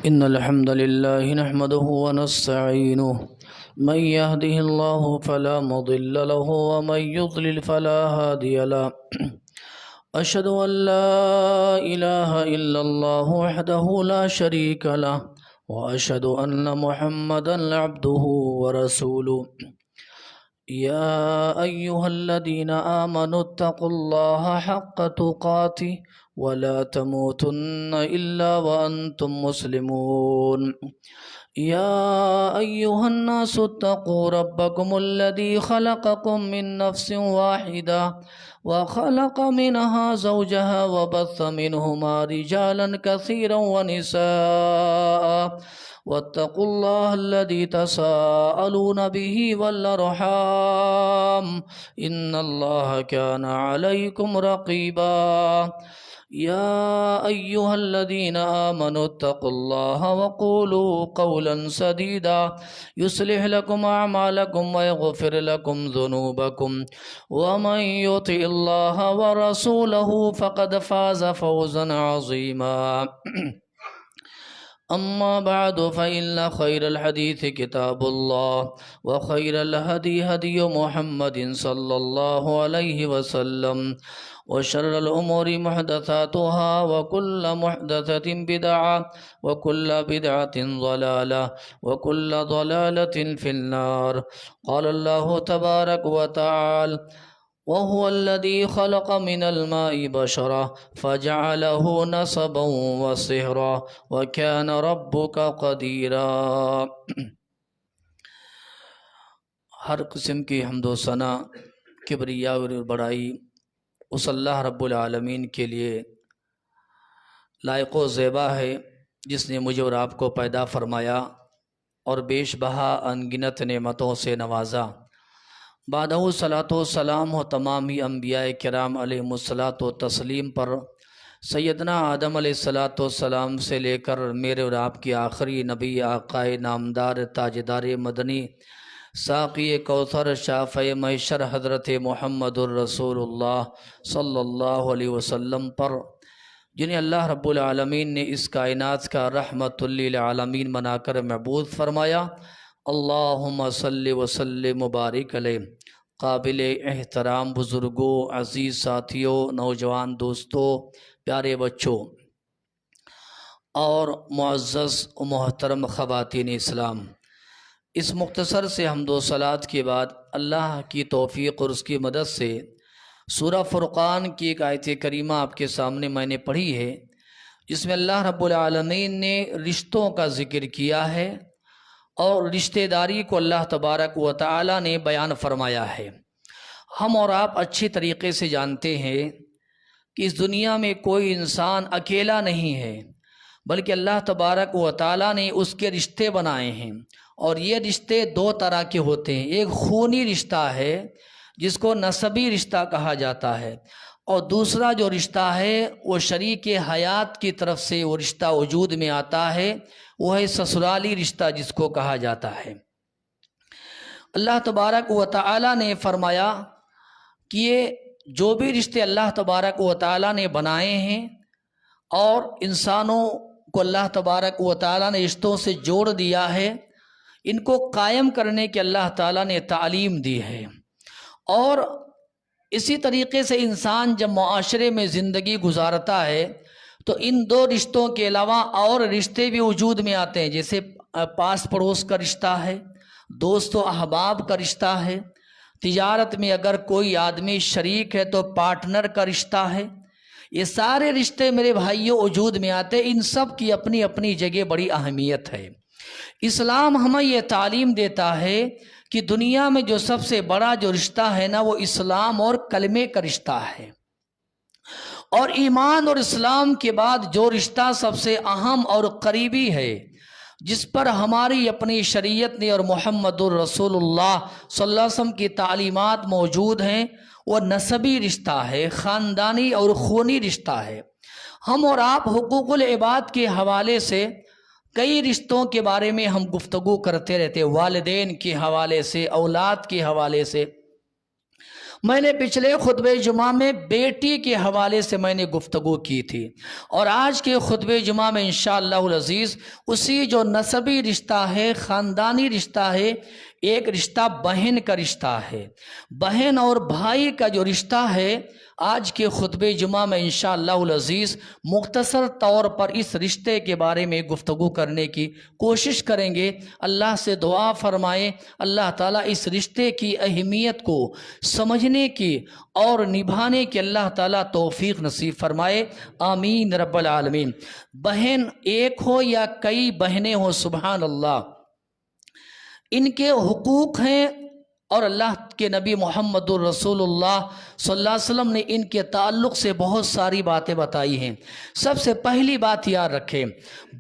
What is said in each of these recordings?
إن الحمد لله نحمده ونستعينه من يهده الله فلا مضل له ومن يضلل فلا هادي له أشهد أن لا إله إلا الله وحده لا شريك له وأشهد أن محمدا عبده ورسوله يا أيها الذين آمنوا اتقوا الله حق تقاته ولا تموتن إلا وأنتم مسلمون يا أيها الناس اتقوا ربكم الذي خلقكم من نفس واحدة وخلق منها زوجها وبث منهما رجالا كثيرا ونساء واتقوا الله الذي تساءلون به والأرحام إن الله كان عليكم رقيبا يا أيها الذين آمنوا اتقوا الله وقولوا قولا سديدا يصلح لكم أعمالكم ويغفر لكم ذنوبكم ومن يطع الله ورسوله فقد فاز فوزا عظيما أما بعد فإن خير الحديث كتاب الله وخير الهدي هدي محمد صلى الله عليه وسلم وشر الأمور محدثاتها وكل محدثة بدعة وكل بدعة ضلالة وكل ضلالة في النار قال الله تبارك وتعالى وهو الذي خلق من الماء بشرا فجعله نسبا وصهرا وكان ربك قديرا۔ ہر قسم کی حمد و ثنا، کبریا اور بڑائی اس اللہ رب العالمین کے لیے لائق و زیبا ہے جس نے مجھے اور آپ کو پیدا فرمایا اور بیش بہا انگنت نعمتوں سے نوازا۔ بعدہ صلاۃ و سلام و تمام ہی انبیاء کرام علیہم الصلاۃ و تسلیم پر سیدنا آدم علیہ الصلاۃ والسلام سے لے کر میرے اور آپ کی آخری نبی آقائے نامدار تاجدار مدنی ساقی کوثر شافع محشر حضرت محمد الرسول اللہ صلی اللہ علیہ وسلم پر، جنہیں اللہ رب العالمین نے اس کائنات کا رحمت للعالمین بنا کر مبعوث فرمایا۔ اللہم صلی وسلم مبارک علیہ۔ قابل احترام بزرگوں، عزیز ساتھیوں، نوجوان دوستوں، پیارے بچوں اور معزز و محترم خواتین اسلام، اس مختصر سے حمد و صلات کے بعد اللہ کی توفیق اور اس کی مدد سے سورہ فرقان کی ایک آیت کریمہ آپ کے سامنے میں نے پڑھی ہے، جس میں اللہ رب العالمین نے رشتوں کا ذکر کیا ہے اور رشتہ داری کو اللہ تبارک و تعالی نے بیان فرمایا ہے۔ ہم اور آپ اچھی طریقے سے جانتے ہیں کہ اس دنیا میں کوئی انسان اکیلا نہیں ہے، بلکہ اللہ تبارک و تعالی نے اس کے رشتے بنائے ہیں، اور یہ رشتے دو طرح کے ہوتے ہیں۔ ایک خونی رشتہ ہے جس کو نسبی رشتہ کہا جاتا ہے، اور دوسرا جو رشتہ ہے وہ شریک حیات کی طرف سے وہ رشتہ وجود میں آتا ہے، وہ ہے سسرالی رشتہ جس کو کہا جاتا ہے۔ اللہ تبارک و تعالی نے فرمایا کہ یہ جو بھی رشتے اللہ تبارک و تعالی نے بنائے ہیں اور انسانوں کو اللہ تبارک و تعالی نے رشتوں سے جوڑ دیا ہے، ان کو قائم کرنے کے اللہ تعالی نے تعلیم دی ہے۔ اور اسی طریقے سے انسان جب معاشرے میں زندگی گزارتا ہے تو ان دو رشتوں کے علاوہ اور رشتے بھی وجود میں آتے ہیں، جیسے پاس پڑوس کا رشتہ ہے، دوست و احباب کا رشتہ ہے، تجارت میں اگر کوئی آدمی شریک ہے تو پارٹنر کا رشتہ ہے۔ یہ سارے رشتے میرے بھائیوں وجود میں آتے ہیں، ان سب کی اپنی اپنی جگہ بڑی اہمیت ہے۔ اسلام ہمیں یہ تعلیم دیتا ہے کہ دنیا میں جو سب سے بڑا جو رشتہ ہے نا، وہ اسلام اور کلمے کا رشتہ ہے، اور ایمان اور اسلام کے بعد جو رشتہ سب سے اہم اور قریبی ہے، جس پر ہماری اپنی شریعت نے اور محمد الرسول اللہ صلی اللہ علیہ وسلم کی تعلیمات موجود ہیں، وہ نسبی رشتہ ہے، خاندانی اور خونی رشتہ ہے۔ ہم اور آپ حقوق العباد کے حوالے سے کئی رشتوں کے بارے میں ہم گفتگو کرتے رہتے، والدین کے حوالے سے، اولاد کے حوالے سے، میں نے پچھلے خطبہ جمعہ میں بیٹی کے حوالے سے میں نے گفتگو کی تھی، اور آج کے خطبہ جمعہ میں انشاءاللہ العزیز اسی جو نسبی رشتہ ہے، خاندانی رشتہ ہے، ایک رشتہ بہن کا رشتہ ہے، بہن اور بھائی کا جو رشتہ ہے، آج کے خطبہ جمعہ میں انشاءاللہ العزیز مختصر طور پر اس رشتے کے بارے میں گفتگو کرنے کی کوشش کریں گے۔ اللہ سے دعا فرمائیں اللہ تعالیٰ اس رشتے کی اہمیت کو سمجھنے کی اور نبھانے کی اللہ تعالیٰ توفیق نصیب فرمائے، آمین رب العالمین۔ بہن ایک ہو یا کئی بہنیں ہوں، سبحان اللہ، ان کے حقوق ہیں، اور اللہ کے نبی محمد الرسول اللہ صلی اللہ علیہ وسلم نے ان کے تعلق سے بہت ساری باتیں بتائی ہیں۔ سب سے پہلی بات یاد رکھیں،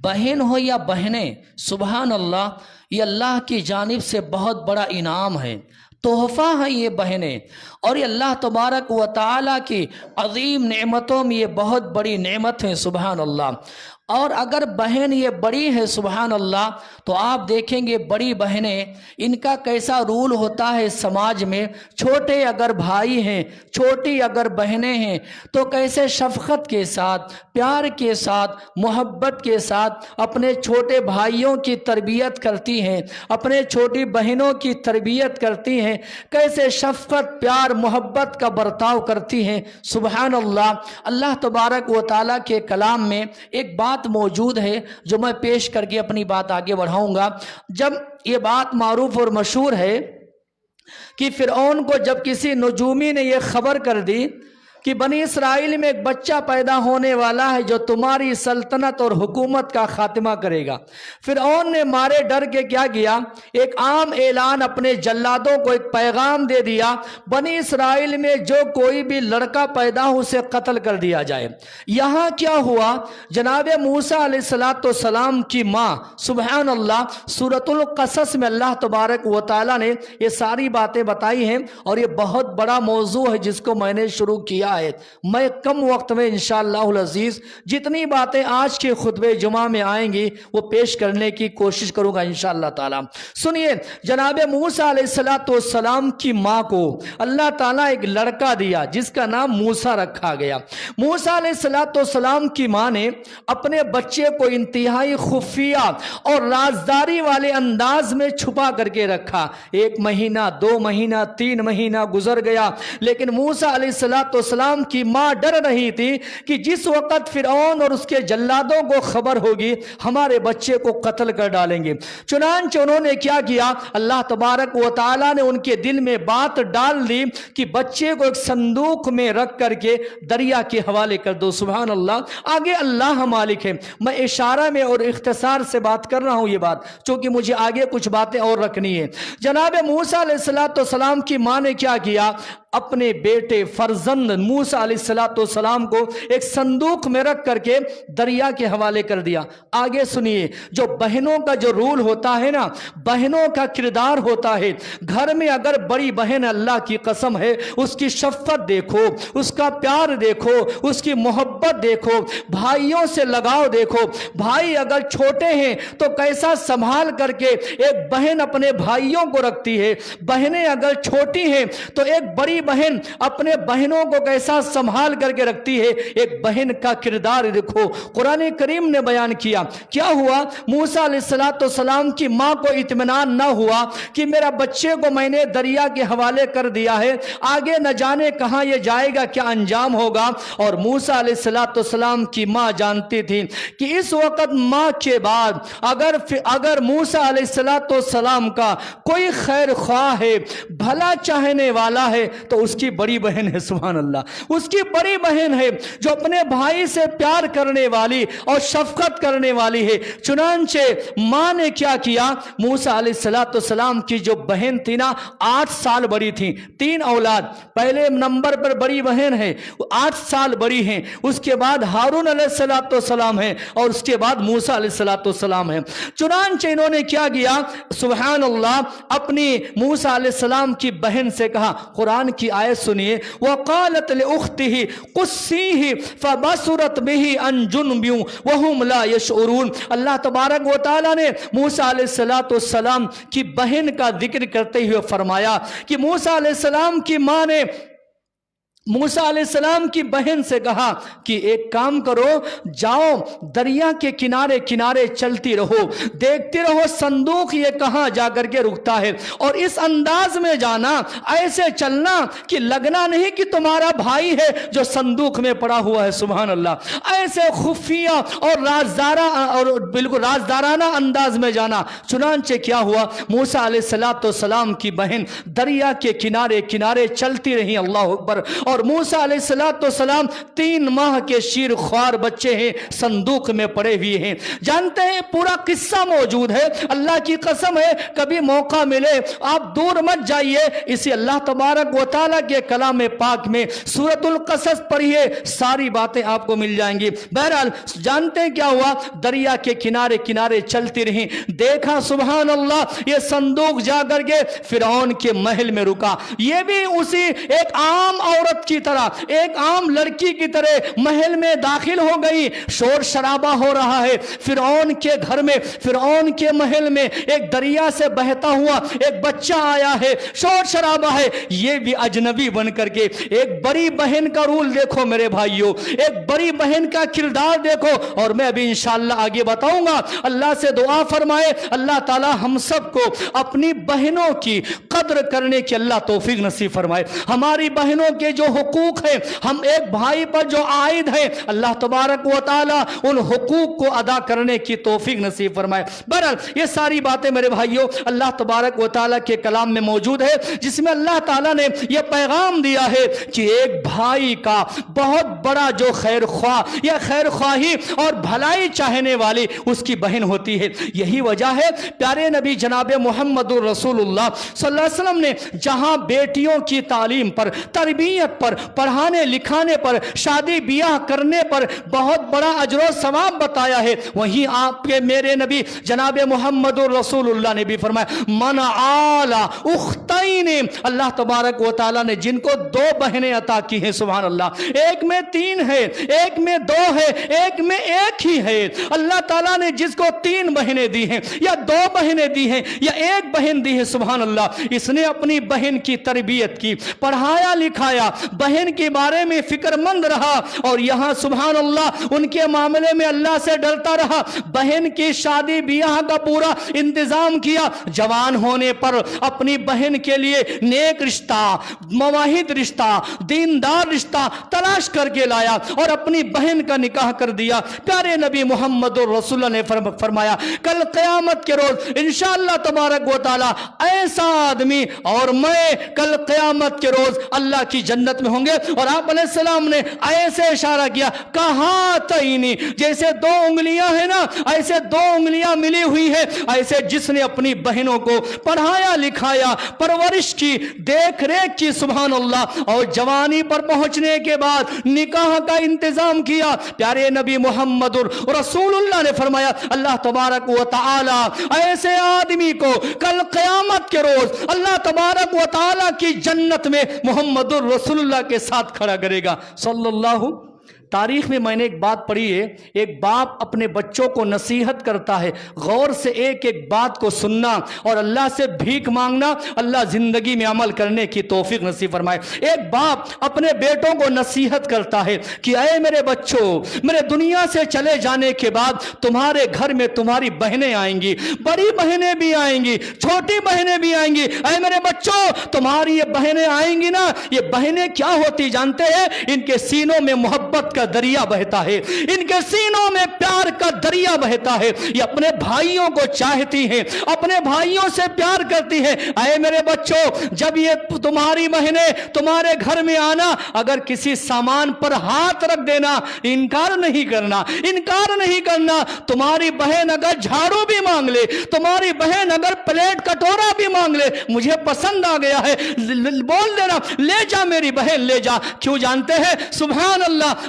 بہن ہو یا بہنیں، سبحان اللہ، یہ اللہ کی جانب سے بہت بڑا انعام ہے، تحفہ ہے یہ بہنیں، اور یہ اللہ تبارک و تعالیٰ کی عظیم نعمتوں میں یہ بہت بڑی نعمت ہے، سبحان اللہ۔ اور اگر بہن یہ بڑی ہے، سبحان اللہ، تو آپ دیکھیں گے بڑی بہنیں، ان کا کیسا رول ہوتا ہے سماج میں۔ چھوٹے اگر بھائی ہیں، چھوٹی اگر بہنیں ہیں، تو کیسے شفقت کے ساتھ، پیار کے ساتھ، محبت کے ساتھ اپنے چھوٹے بھائیوں کی تربیت کرتی ہیں، اپنے چھوٹی بہنوں کی تربیت کرتی ہیں، کیسے شفقت، پیار، محبت کا برتاؤ کرتی ہیں، سبحان اللہ۔ اللہ تبارک و تعالیٰ کے کلام میں ایک بات موجود ہے جو میں پیش کر کے اپنی بات آگے بڑھاؤں گا۔ جب یہ بات معروف اور مشہور ہے کہ فرعون کو جب کسی نجومی نے یہ خبر کر دی کہ بنی اسرائیل میں ایک بچہ پیدا ہونے والا ہے جو تمہاری سلطنت اور حکومت کا خاتمہ کرے گا، فرعون نے مارے ڈر کے کیا کیا، ایک عام اعلان اپنے جلادوں کو ایک پیغام دے دیا، بنی اسرائیل میں جو کوئی بھی لڑکا پیدا ہو اسے قتل کر دیا جائے۔ یہاں کیا ہوا، جناب موسیٰ علیہ السلام کی ماں، سبحان اللہ، سورۃ القصص میں اللہ تبارک و تعالیٰ نے یہ ساری باتیں بتائی ہیں، اور یہ بہت بڑا موضوع ہے جس کو میں نے شروع کیا ہے۔ میں کم وقت میں انشاءاللہ العزیز جتنی باتیں آج کے خطبہ جمعہ میں آئیں گی وہ پیش کرنے کی کوشش کروں گا انشاءاللہ تعالی۔ سنیے، جناب موسیٰ علیہ السلام کی ماں کو اللہ تعالیٰ ایک لڑکا دیا جس کا نام موسیٰ رکھا گیا۔ موسیٰ علیہ السلام کی ماں نے اپنے بچے کو انتہائی خفیہ اور رازداری والے انداز میں چھپا کر کے رکھا۔ 1 مہینہ، 2 مہینہ، 3 مہینہ گزر گیا، لیکن موسیٰ علیہ السلام کی ماں ڈر رہی تھی کہ جس وقت فرعون اور اس کے جلادوں کو خبر ہوگی ہمارے بچے کو قتل کر ڈالیں گے۔ چنانچہ انہوں نے کیا کیا، اللہ تبارک و تعالیٰ نے ان کے دل میں بات ڈال دی کہ بچے کو ایک صندوق میں رکھ کر کے دریا کے حوالے کر دو، سبحان اللہ۔ آگے اللہ مالک ہے، میں اشارہ میں اور اختصار سے بات کر رہا ہوں یہ بات، چونکہ مجھے آگے کچھ باتیں اور رکھنی ہے۔ جناب موسیٰ علیہ السلام کی ماں نے کیا کیا، اپنے بیٹے فرزند موسیٰ علیہ السلام کو ایک صندوق میں رکھ کر کے دریا کے حوالے کر دیا۔ آگے سنیے، جو بہنوں کا جو رول ہوتا ہے نا، بہنوں کا کردار ہوتا ہے، گھر میں اگر بڑی بہن، اللہ کی قسم ہے، اس کی شفقت دیکھو، اس کا پیار دیکھو، اس کی محبت دیکھو، بھائیوں سے لگاؤ دیکھو۔ بھائی اگر چھوٹے ہیں تو کیسا سنبھال کر کے ایک بہن اپنے بھائیوں کو رکھتی ہے، بہنیں اگر چھوٹی ہیں تو ایک بڑی بہن اپنے بہنوں کو کیسا سنبھال کر کے رکھتی ہے۔ ایک بہن کا کردار دیکھو، قرآن کریم نے بیان کیا۔ کیا ہوا، موسیٰ علیہ السلام کی ماں کو اطمینان نہ ہوا کہ میرا بچے کو میں نے دریا کے حوالے کر دیا ہے، آگے نہ جانے کہاں یہ جائے گا، کیا انجام ہوگا۔ اور موسیٰ علیہ السلام کی ماں جانتی تھی کہ اس وقت ماں کے بعد اگر موسیٰ علیہ السلام کا کوئی خیر خواہ ہے، بھلا چاہنے والا ہے، تو اس کی بڑی بہن ہے، سبحان اللہ، اس کی بڑی بہن ہے جو اپنے بھائی سے پیار کرنے والی اور شفقت کرنے والی ہے۔ چنانچہ ماں نے کیا کیا، موسیٰ علیہ السلام کی جو بہن تھی نا، 8 سال بڑی تھی، 3 اولاد، پہلے نمبر پر بڑی بہن ہے، 8 سال بڑی ہیں، اس کے بعد ہارون علیہ السلام ہے، اور اس کے بعد موسیٰ علیہ السلام ہے۔ چنانچہ انہوں نے کیا کیا، سبحان اللہ، اپنی موسیٰ علیہ السلام کی بہن سے کہا، قرآن کی آیت سنیے، وَقَالَتْ لِأُخْتِهِ قُصِّيهِ فَبَصُرَتْ بِهِ عَنْ جُنُبٍ وَهُمْ لَا يَشْعُرُونَ۔ اللہ تبارک و تعالیٰ نے موسیٰ علیہ السلام کی بہن کا ذکر کرتے ہوئے فرمایا کہ موسیٰ علیہ السلام کی ماں نے موسیٰ علیہ السلام کی بہن سے کہا کہ ایک کام کرو، جاؤ دریا کے کنارے کنارے چلتی رہو، دیکھتی رہو صندوق یہ کہاں جا کر کے رکتا ہے، اور اس انداز میں جانا، ایسے چلنا کہ لگنا نہیں کہ تمہارا بھائی ہے جو صندوق میں پڑا ہوا ہے۔ سبحان اللہ، ایسے خفیہ اور بالکل رازدارانہ انداز میں جانا۔ چنانچہ کیا ہوا، موسیٰ علیہ السلام کی بہن دریا کے کنارے کنارے چلتی رہی، اللہ اکبر، اور موسیٰ علیہ السلام 3 ماہ کے شیر خوار بچے ہیں، صندوق میں پڑے ہوئے ہیں۔ جانتے ہیں پورا قصہ موجود ہے، اللہ کی قسم ہے کبھی موقع ملے آپ دور مت جائیے، اسی اللہ تبارک و تعالیٰ کے کلام پاک میں سورۃ القصص پڑھیے، ساری باتیں آپ کو مل جائیں گی۔ بہرحال جانتے ہیں کیا ہوا، دریا کے کنارے کنارے چلتی رہیں، دیکھا سبحان اللہ یہ صندوق جا کر کے فرعون کے محل میں رکا۔ یہ بھی اسی ایک عام عورت کی طرح، ایک عام لڑکی کی طرح محل میں داخل ہو گئی، شور شرابہ ہو رہا ہے فرعون کے گھر میں، فرعون کے محل میں ایک دریا سے بہتا ہوا ایک بچہ آیا ہے، شور شرابہ ہے، یہ بھی اجنبی بن کر کے۔ ایک بڑی بہن کا رول دیکھو میرے بھائیوں، ایک بڑی بہن کا کردار دیکھو، اور میں ابھی انشاءاللہ آگے بتاؤں گا۔ اللہ سے دعا فرمائے اللہ تعالی ہم سب کو اپنی بہنوں کی قدر کرنے کی اللہ توفیق نصیب فرمائے۔ ہماری بہنوں کے جو حقوق ہیں، ہم ایک بھائی پر جو عائد ہیں، اللہ تبارک و تعالی ان حقوق کو ادا کرنے کی توفیق نصیب فرمائے۔ بہرحال یہ ساری باتیں میرے بھائیوں اللہ تبارک و تعالی کے کلام میں موجود ہے، جس میں اللہ تعالی نے یہ پیغام دیا ہے کہ ایک بھائی کا بہت بڑا جو خیر خواہ یا خیر خواہی اور بھلائی چاہنے والی اس کی بہن ہوتی ہے۔ یہی وجہ ہے پیارے نبی جناب محمد رسول اللہ صلی اللہ علیہ وسلم نے جہاں بیٹیوں کی تعلیم پر، تربیت پر، پڑھانے لکھانے پر، شادی بیاہ کرنے پر بہت بڑا اجر و ثواب بتایا ہے، وہیں آپ کے میرے نبی جناب محمد رسول اللہ نے بھی فرمایا من آل اختین، اللہ تبارک و تعالی نے جن کو 2 بہنیں عطا کی ہیں، سبحان اللہ، ایک میں 3 ہے، ایک میں 2 ہے، ایک میں 1 ہی ہے، اللہ تعالیٰ نے جس کو 3 بہنیں دی ہیں یا 2 بہنیں دی ہیں یا 1 بہن دی ہے، سبحان اللہ، اس نے اپنی بہن کی تربیت کی، پڑھایا لکھایا، بہن کے بارے میں فکر مند رہا، اور یہاں سبحان اللہ ان کے معاملے میں اللہ سے ڈرتا رہا، بہن کی شادی بیاہ کا پورا انتظام کیا، جوان ہونے پر اپنی بہن کے لیے نیک رشتہ، مواہد رشتہ، دیندار رشتہ تلاش کر کے لایا اور اپنی بہن کا نکاح کر دیا۔ پیارے نبی محمد رسول اللہ نے فرمایا کل قیامت کے روز انشاءاللہ تبارک و تعالی ایسا آدمی اور میں کل قیامت کے روز اللہ کی جنت میں ہوں گے، اور آپ علیہ السلام نے ایسے اشارہ کیا کہاں تئینی، جیسے 2 انگلیاں ہیں نا، ایسے 2 انگلیاں ملی ہوئی ہے، ایسے جس نے اپنی بہنوں کو پڑھایا لکھایا، پرورش کی، دیکھ ریکھ کی، سبحان اللہ، اور جوانی پر پہنچنے کے بعد نکاح کا انتظام کیا۔ پیارے نبی محمد رسول اللہ نے فرمایا اللہ تبارک و تعالی ایسے آدمی کو کل قیامت کے روز اللہ تبارک و تعالی کی جنت میں محمد رسول اللہ کے ساتھ کھڑا کرے گا صلی اللہ۔ تاریخ میں نے ایک بات پڑھی ہے، ایک باپ اپنے بچوں کو نصیحت کرتا ہے، غور سے ایک ایک بات کو سننا اور اللہ سے بھیک مانگنا، اللہ زندگی میں عمل کرنے کی توفیق نصیب فرمائے۔ ایک باپ اپنے بیٹوں کو نصیحت کرتا ہے کہ اے میرے بچوں، میرے دنیا سے چلے جانے کے بعد تمہارے گھر میں تمہاری بہنیں آئیں گی، بڑی بہنیں بھی آئیں گی، چھوٹی بہنیں بھی آئیں گی، اے میرے بچوں تمہاری یہ بہنیں آئیں گی نا، یہ بہنیں کیا ہوتی جانتے ہیں؟ ان کے سینوں میں محبت کا دریا بہتا ہے، ان کے سینوں میں پیار کا دریا بہتا ہے، یہ اپنے بھائیوں کو چاہتی ہیں، اپنے بھائیوں سے پیار کرتی ہیں۔ اے میرے بچوں جب یہ تمہاری بہنیں تمہارے گھر میں آنا، اگر کسی سامان پر ہاتھ رکھ دینا، انکار نہیں کرنا، انکار نہیں کرنا۔ تمہاری بہن اگر جھاڑو بھی مانگ لے، تمہاری بہن اگر پلیٹ کٹورا بھی مانگ لے، مجھے پسند آ گیا ہے، بول دینا لے جا میری بہن لے جا۔ کیوں جانتے ہیں؟ سبحان اللہ،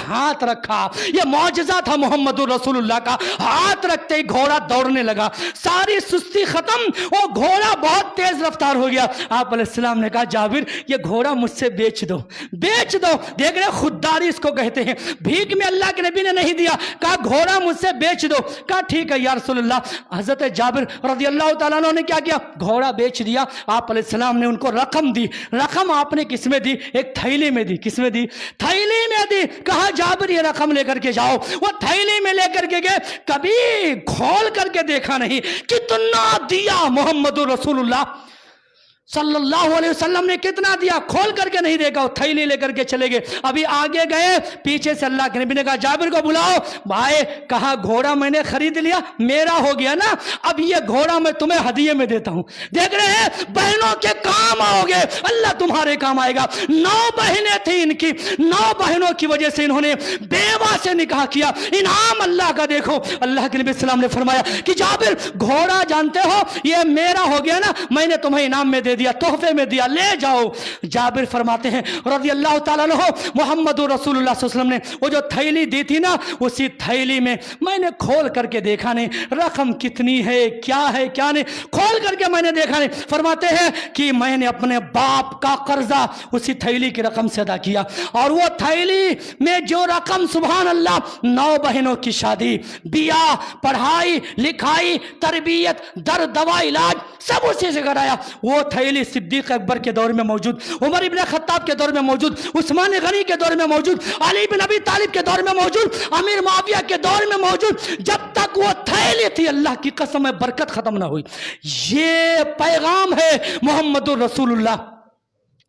ہاتھ رکھا. یہ معجزہ تھا محمد رسول اللہ کا. ہاتھ رکھتے ہی گھوڑا دوڑنے لگا, ساری سستی ختم, وہ گھوڑا بہت تیز رفتار ہو گیا. آپ علیہ السلام نے کہا جابر یہ گھوڑا مجھ سے بیچ دو, بیچ دو. دیکھ رہے خودداری اس کو کہتے ہیں, بھیک میں اللہ کے نبی نے نہیں دیا, کہا گھوڑا مجھ سے بیچ دو. کہا ٹھیک ہے یا رسول اللہ. حضرت جابر رضی اللہ تعالیٰ عنہ نے کیا کیا, گھوڑا بیچ دیا. آپ علیہ السلام نے ان کو رقم دی. رقم آپ نے کس میں دی, ایک تھیلی میں دی. کس میں دی, تھیلی میں دی. کہا جابر یہ رقم لے کر کے جاؤ. وہ تھیلی میں لے کر کے گئے, کبھی کھول کر کے دیکھا نہیں کتنا دیا محمد رسول اللہ صلی اللہ علیہ وسلم نے, کتنا دیا, کھول کر کے نہیں دیکھا. وہ تھیلی لے کر کے چلے گئے. ابھی آگے گئے, پیچھے سے اللہ کے نبی نے کہا جابر کو بلاؤ. بھائی کہا گھوڑا میں نے خرید لیا, میرا ہو گیا نا, اب یہ گھوڑا میں تمہیں ہدیے میں دیتا ہوں. دیکھ رہے ہیں بہنوں کے کام آؤ گے, اللہ تمہارے کام آئے گا. 9 بہنیں تھیں ان کی, 9 بہنوں کی وجہ سے انہوں نے بیوہ سے نکاح کیا. انعام اللہ کا دیکھو. اللہ کے نبی السلام نے فرمایا کہ جابر گھوڑا جانتے ہو یہ میرا ہو گیا نا, میں نے تمہیں انعام میں دے دیا, تحفے میں دیا, لے جاؤ. جابر فرماتے ہیں رضی اللہ تعالیٰ عنہ, محمد رسول اللہ صلی اللہ علیہ وسلم نے وہ جو تھیلی دی تھی نا, اسی تھیلی میں نے کھول کر کے دیکھا نہیں رقم کتنی ہے کیا نہیں, کھول کر کے میں نے دیکھا نہیں. فرماتے ہیں کہ میں نے اپنے باپ کا قرضہ اسی تھیلی کی رقم سے ادا کیا, اور وہ تھیلی میں جو رقم سبحان اللہ 9 بہنوں کی شادی, بیاہ, پڑھائی لکھائی, تربیت, در دوا, علاج سب اسی سے کرایا. وہ تھیلی صدیق اکبر کے دور میں موجود, عمر ابن خطاب کے دور میں موجود, عثمان غنی کے دور میں موجود, علی بن ابی طالب کے دور میں موجود, امیر معاویہ کے دور میں موجود. جب تک وہ تھیلی تھی اللہ کی قسم ہے برکت ختم نہ ہوئی. یہ پیغام ہے محمد رسول اللہ,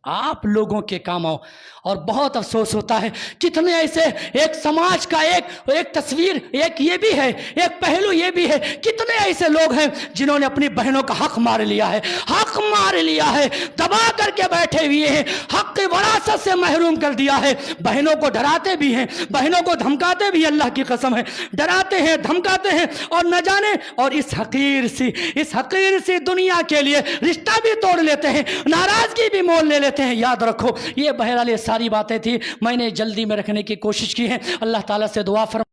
آپ لوگوں کے کام آؤ. اور بہت افسوس ہوتا ہے کتنے ایسے, ایک سماج کا ایک تصویر, ایک یہ بھی ہے, ایک پہلو یہ بھی ہے, کتنے ایسے لوگ ہیں جنہوں نے اپنی بہنوں کا حق مار لیا ہے, حق مار لیا ہے, دبا کر کے بیٹھے ہوئے ہیں, حق وراثت سے محروم کر دیا ہے. بہنوں کو ڈراتے بھی ہیں, بہنوں کو دھمکاتے بھی, اللہ کی قسم ہے ڈراتے ہیں, دھمکاتے ہیں, اور نہ جانے, اور اس حقیر سی دنیا کے لیے رشتہ بھی توڑ لیتے ہیں, ناراضگی بھی مول لے لیتے ہیں. یاد رکھو یہ بہرحال یہ ساری باتیں تھی, میں نے جلدی میں رکھنے کی کوشش کی ہے. اللہ تعالیٰ سے دعا فرمائیں